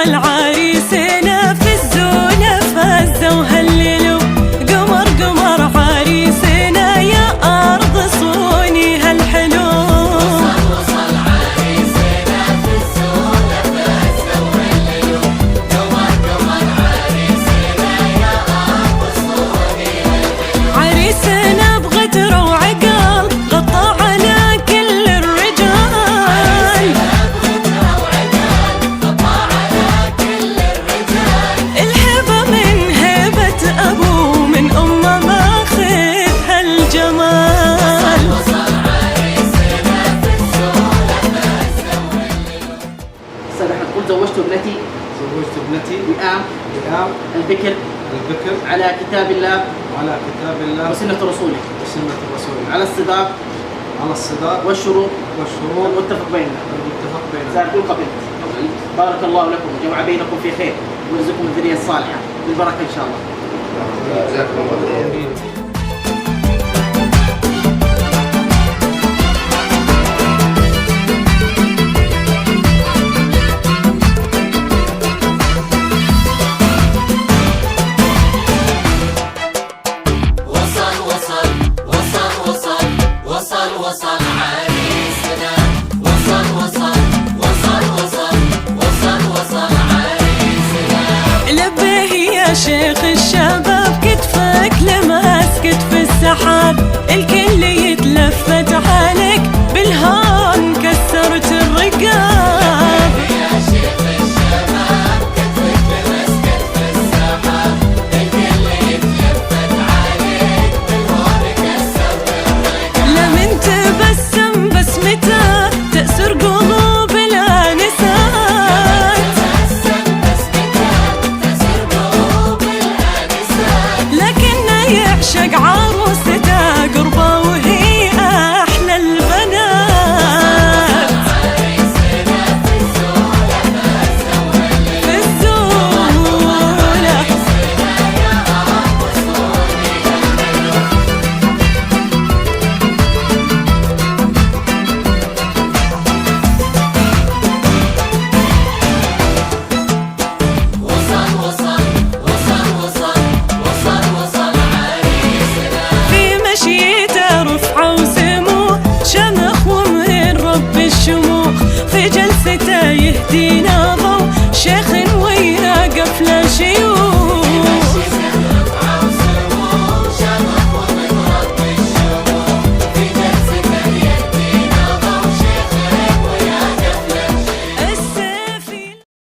وصل عريسنا في الزونة فازوا وهللوا. قمر قمر عريسنا يا أرض صوني هالحلو. وصل عريسنا في الزونة فازوا وهللوا. قمر قمر عريسنا يا أرض صوني هالحلو. عريسنا بغتر وعقل غطى على كل الرجال. الهبة من هبة أبوه من أمه ماخذ هالجمال. وصل عريسنا في الزونة فازوا وهللوا. أستاذ أحمد قل زوجت ابنتي وئام البكر على كتاب الله وسنة رسوله على الصداق والشروط المتفق بيننا. سأقول قبلت. بارك الله لكم وجمع بينكم في خير ويرزقكم الذرية الصالحة بالبركة إن شاء الله. جزاكم الله خير. وصل عريسنا. وصل عريسنا. لبيه يا شيخ الشباب كتفك لماسكت في السحاب. الكل